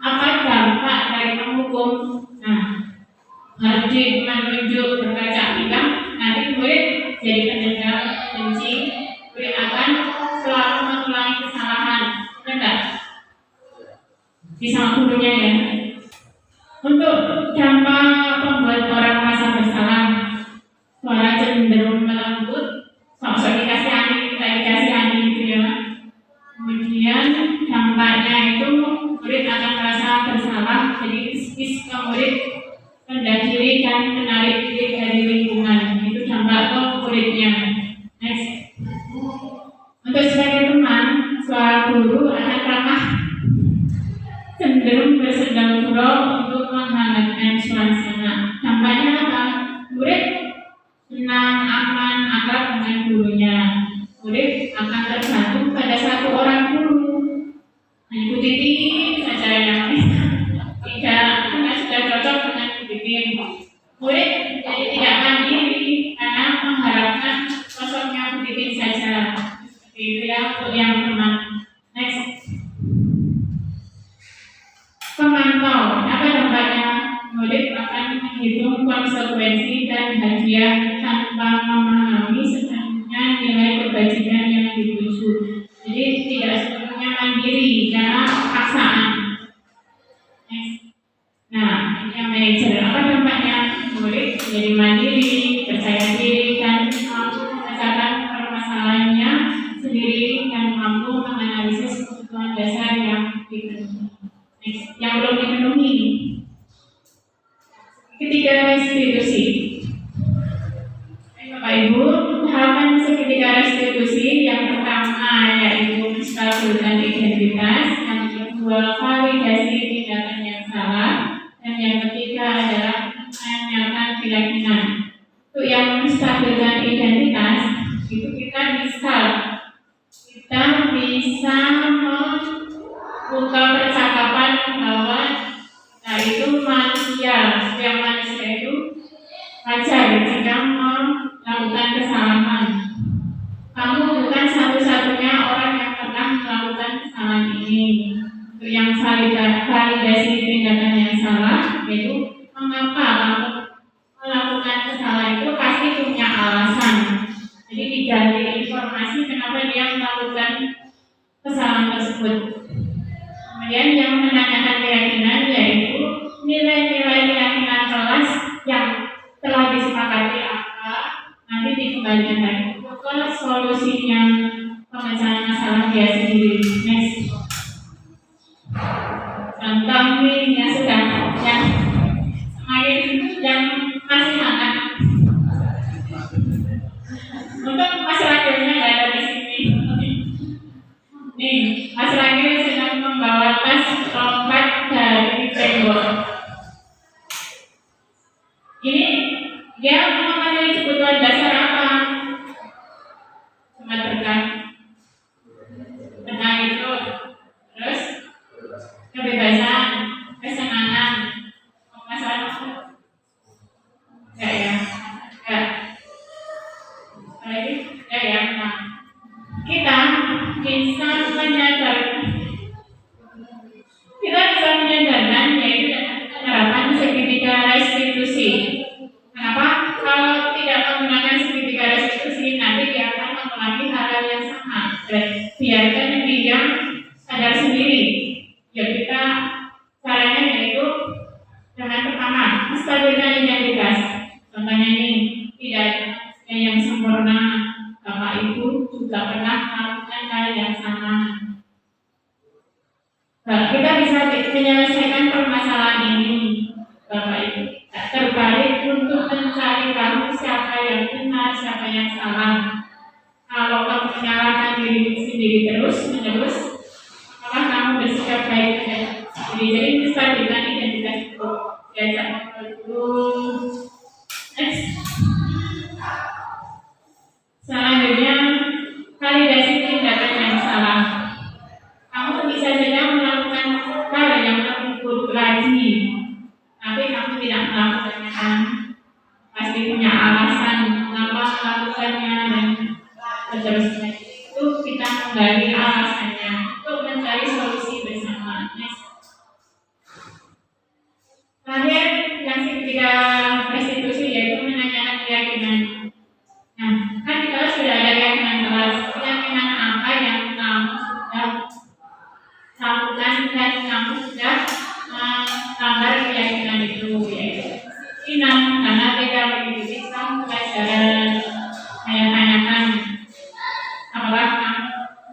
Apa dampak dari menghukum? Nah, Hardik menunjuk berkaca bilang nanti murid jadi pendendam benci, murid akan selalu mengulangi kesalahan, benar? Bisa gurunya ya. Untuk dampak pembuat orang merasa bersalah, suara cenderung melembut, sok-sok dikasihani gitu ya. Kemudian dampaknya itu murid akan merasa bersalah, jadi kis ke murid, rendah diri dan menarik diri dari lingkungan. Itu dampak ke muridnya. Next. Untuk sebagai teman, suara guru akan ramah, cenderung bersendang gurau untuk menghangatkan suasana. Dampaknya apa? Murid senang, aman, akrab dengan gurunya. Murid akan tergantung pada satu orang guru. Ibu Titi saja yang tidak sudah cocok dengan Bu Titi. Murid jadi tidak mandiri karena mengharapkan sosoknya Bu Titi saja. Itu ya untuk yang teman. Next. Pemantau, apa dampaknya? Murid akan menghitung konsekuensi dan hadiah tanpa memahami sebenarnya nilai kebajikan yang dituju. Jadi tidak sepenuhnya mandiri karena paksaan. Nah, ini yang manajer. Apa dampaknya? Murid menjadi mandiri, percaya diri, dan mampu memecahkan permasalahannya sendiri dan mampu menganalisis kebutuhan dasar yang dipenuhi. Yang belum dipenuhi. Ketiga, restitusi. Bapak Ibu Ibu, tahapan segitiga restitusi yang pertama yaitu menstabilkan identitas, yang kedua validasi tindakan yang salah, dan yang ketiga adalah menanyakan keyakinan. Untuk yang menstabilkan identitas itu kita bisa membuka percakapan bahwa nah itu manusia, setiap manusia itu wajar jika melakukan kesalahan. Kamu bukan satu-satunya orang yang pernah melakukan kesalahan ini. Untuk yang validasi tindakan yang salah, yaitu mengapa kamu melakukan kesalahan itu pasti punya alasan. Jadi digali informasi kenapa dia melakukan kesalahan tersebut. Kemudian yang menanyakan keyakinan yaitu nilai-nilai keyakinan kelas yang telah disepakati apa nanti dikembalikan lagi ke solusinya pemecahan masalah dia sendiri. Next. Contoh ini yang sudah yang yang masih hangat. Untuk Mas Ragilnya nggak ada di sini. Nih, Mas Ragil sedang membawa tas lompat dari tembok. Ini dia mengenai kebutuhan dasar apa? Cuma berkah itu, terus kebebasan, kesenangan, masalah enggak ya? Enggak. Lagi enggak ya? Nah, kita bisa menyadarkan yaitu dengan penerapan segitiga restitusi. Kenapa? Kalau tidak menggunakan segitiga restitusi nanti dia akan mengulangi hal yang sama. Dan biarkan dia sadar sendiri. Ya kita caranya yaitu dengan pertama menstabilkan identitas. Contohnya ini tidak ada yang sempurna. Bapak Ibu juga pernah melakukan hal yang sama. Nah, kita bisa menyelesaikan permasalahan ini, Bapak Ibu. Terbalik untuk mencari tahu siapa yang benar, siapa yang salah. Kalau kamu menyalahkan diri sendiri terus-menerus, maka kamu bersikap baik dengan jadi menstabilkan identitas itu. Diajak dulu. Next. Selanjutnya, validasi tindakan yang salah. Kamu bisa saja melakukan hal yang lebih buruk lagi, tapi kamu tidak melakukannya kan? Pasti punya alasan mengapa melakukannya dan seterusnya. Itu kita menggali alasannya untuk mencari solusi bersama. Terakhir, yang ketiga restitusi yaitu menanyakan keyakinan. Nah, kan kita sudah ada keyakinan kelas. Keyakinan apa yang kamu sudah lakukan dan kamu sudah melanggar keyakinan itu, yaitu keyakinan karena tidak mengikuti pelajaran. Saya tanyakan, apakah kamu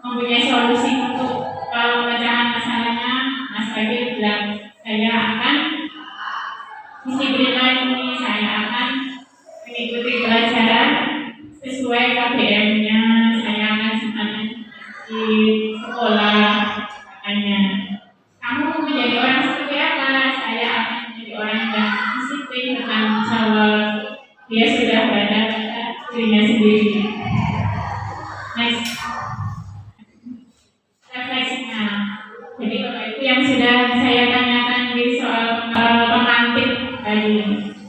mempunyai solusi untuk pemecahan masalahnya? Mas Fadil bilang, saya akan disiplin lagi, saya akan mengikuti pelajaran sesuai KBM-nya, saya akan semangat di sekolah. Katanya, kamu menjadi orang seperti apa? Saya akan menjadi orang yang disiplin, bertanggung jawab. Dia sudah berada pada dirinya sendiri. Next, refleksinya. Jadi Bapak Ibu yang sudah saya tanyakan di soal pemantik tadi,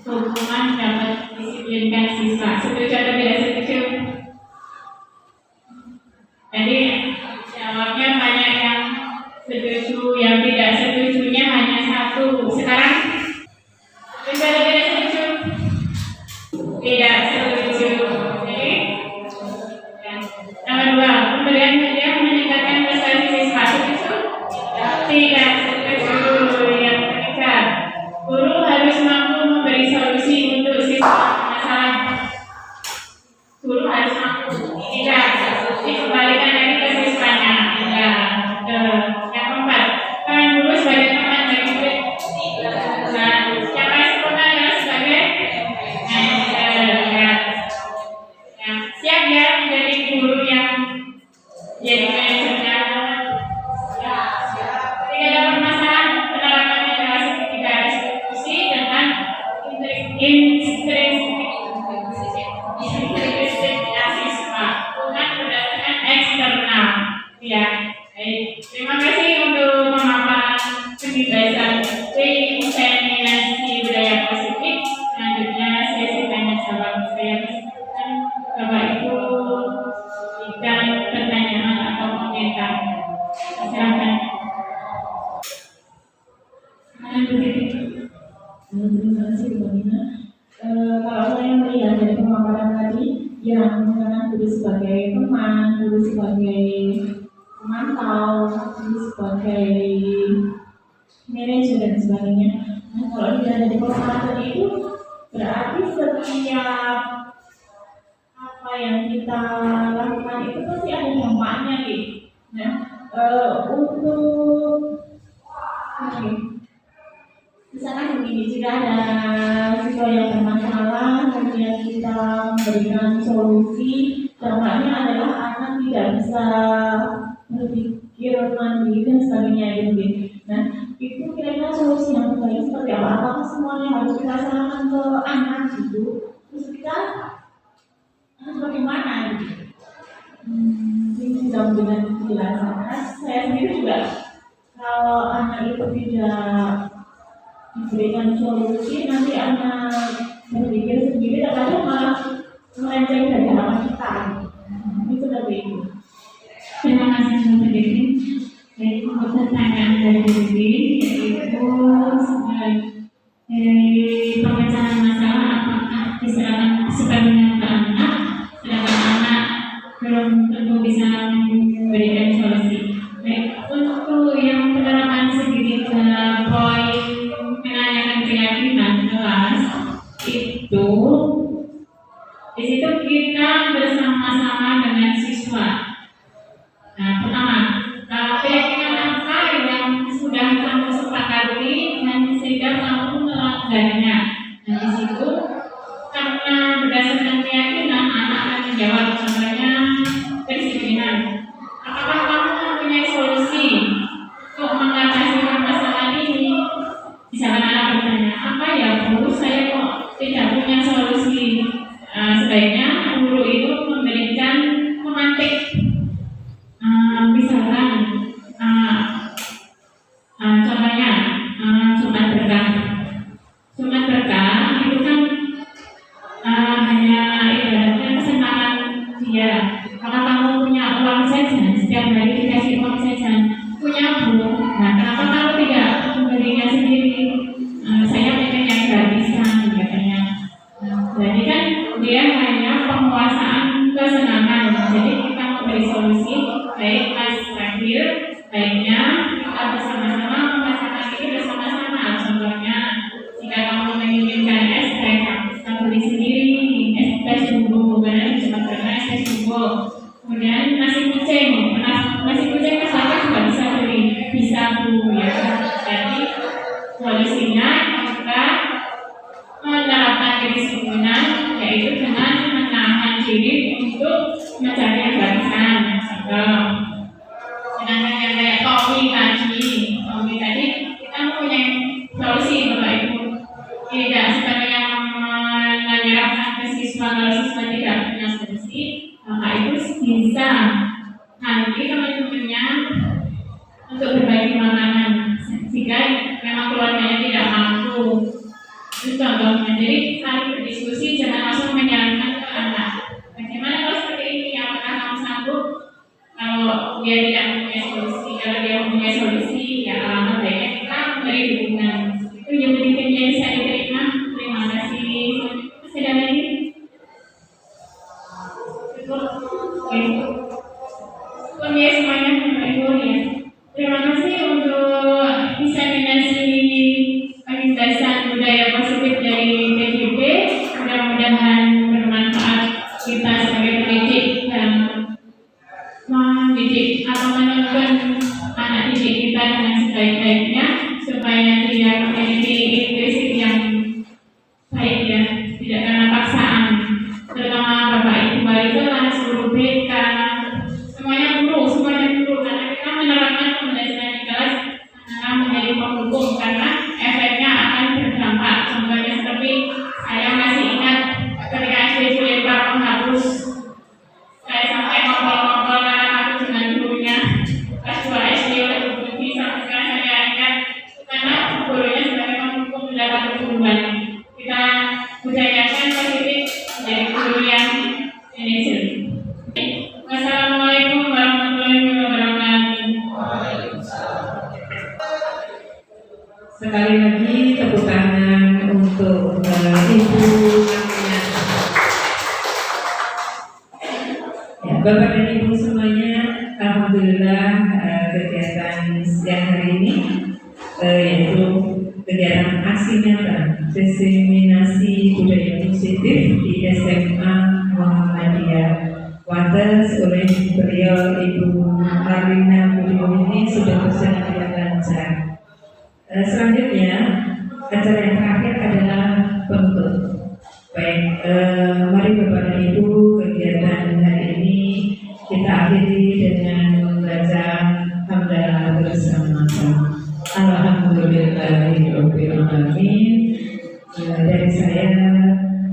hukuman dapat disiplinkan siswa. Setuju atau tidak setuju? Jadi jawabnya banyak yang setuju, yang tidak setujunya hanya satu. Sekarang bisa tidak setuju? Tidak setuju. Jadi nomor 2, pemberian hadiah meningkatkan prestasi siswa. Setuju? Tidak setuju. Yang ketiga, guru harus mampu memberi solusi untuk siswa masalah. Guru harus mampu. Tidak. Dikembalikan lagi ke siswanya. Yang keempat, bidang pertanyaan atau komentar. Silakan. Terima kasih Bu Nina. Kalau saya melihat dari pemaparan tadi yang mengenai diri sebagai teman, diri sebagai pemantau, diri sebagai manajer dan sebagainya. Nah, kalau dilihat dari pemaparan tadi itu berarti setiap apa yang kita lakukan itu pasti ada dampaknya gitu. Nah, untuk misalkan begini, jika ada siswa yang bermasalah, kemudian kita memberikan solusi, dampaknya adalah anak tidak bisa berpikir mandiri dan sebagainya gitu. Nah, itu kira-kira solusi yang terbaik seperti apa? Apakah semuanya harus kita serahkan ke anak gitu? Terus kita bagaimana gitu? Ini bisa memberikan penjelasan. Karena saya sendiri juga kalau anak itu tidak diberikan solusi, nanti anak berpikir sendiri, terkadang malah melenceng dari harapan kita. Itu seperti itu. Terima kasih Dr. Devi. Baik, untuk pertanyaan dari Devi, yaitu dari pemecahan masalah apakah diserahkan sepenuhnya ke anak, sedangkan anak belum tentu bisa memberikan solusi. Baik, untuk yang penerapan segitiga poin menanyakan keyakinan kelas itu, di situ kita bersama-sama dengan siswa. Nah, pertama, keyakinan apa yang sudah kamu sepakati dan sehingga kamu melanggarnya. Nah, di situ karena berdasarkan keyakinan anak akan menjawab, contohnya kedisiplinan. Apakah kamu mempunyai solusi untuk mengatasi permasalahan ini? Misalkan anak bertanya, apa ya Bu, saya kok tidak punya solusi. Sebaiknya guru itu memberikan pemantik. Misalkan contohnya Jumat Berkah. Jumat Berkah itu kan hanya ibaratnya kesenangan dia. Karena kamu punya uang saja, setiap hari dikasih uang saja, punya Bu. Nah, kenapa kamu tidak memberinya sendiri? Saya pengen yang gratisan katanya. Jadi kan dia hanya penguasaan kesenangan. Jadi kita memberi solusi, baik Mas Rahil, baiknya kita bersama-sama merasakan ini bersama-sama. Contohnya, jika kamu menginginkan es teh, kita beli sendiri es teh jumbo, karena cuma karena es teh jumbo. Kemudian nasi kucing, nasi kucing kesana juga bisa beli, bisa Bu ya. Jadi solusinya kita menerapkan kedisiplinan, yaitu dengan menahan diri untuk mencari yang gratisan. Sedangkan yang kayak kopi tadi kita punya solusi Bapak Ibu. Tidak sepenuhnya menyerahkan ke siswa kalau siswa tidak punya solusi, maka itu bisa nanti teman-temannya untuk berbagi makanan jika memang keluarganya tidak mampu. Itu contohnya. Jadi saling berdiskusi, jangan langsung menyarankan ke anak. Bagaimana kalau seperti ini, apakah kamu sanggup? Kalau dia tidak mempunyai solusi, kalau dia mempunyai solusi, ya alangkah baiknya kita memberi dukungan. Itu yang berikutnya yang saya terima. Terima kasih. Masih ada lagi? Cukup. Oke. Cukup ya semuanya, Bapak Ibu ya. Terima kasih untuk diseminasi penindasan budaya positif dari PJB. Mudah-mudahan bermanfaat kita sebagai pendidik dan mendidik atau menuntun anak didik kita dengan sebaik-baiknya supaya dia memiliki intuisi yang baik ya, tidak karena paksaan. Terutama Bapak Ibu wali kelas, guru BK, semuanya guru karena kita menerapkan pembelajaran di kelas karena menjadi pendukung karena efeknya akan berdampak. Contohnya seperti saya masih ingat ketika SD dilempar penghapus, saya sampai ngobrol-ngobrol anak aku dengan gurunya pas 2 SD oleh Bu Budi, sampai sekarang saya ingat Bapak dan Ibu semuanya, alhamdulillah kegiatan siang hari ini yaitu kegiatan aksi nyata diseminasi budaya positif di SMA Muhammadiyah Wates oleh beliau Ibu Marlina Budiwini ini sudah berjalan dengan lancar. Selanjutnya acara yang terakhir adalah penutup. Baik, mari Bapak dan Ibu, kegiatan hari ini kita akhiri dengan membaca hamdalah bersama-sama. Alhamdulillahirabbil alamin. Dari saya,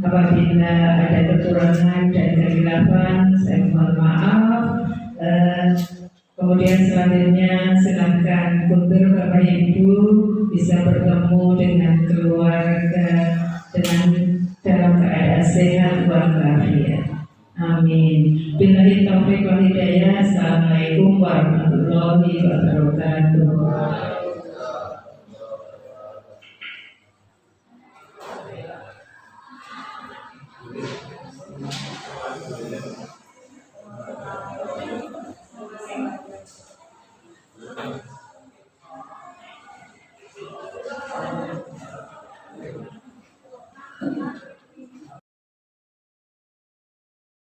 apabila ada kekurangan dan kehilafan, saya mohon maaf. Kemudian selanjutnya silakan kuntur Bapak Ibu bisa bertemu dengan keluarga dengan dalam keadaan sehat walafiat. Amin. Billahi taufiq wal hidayah. Assalamualaikum warahmatullahi wabarakatuh.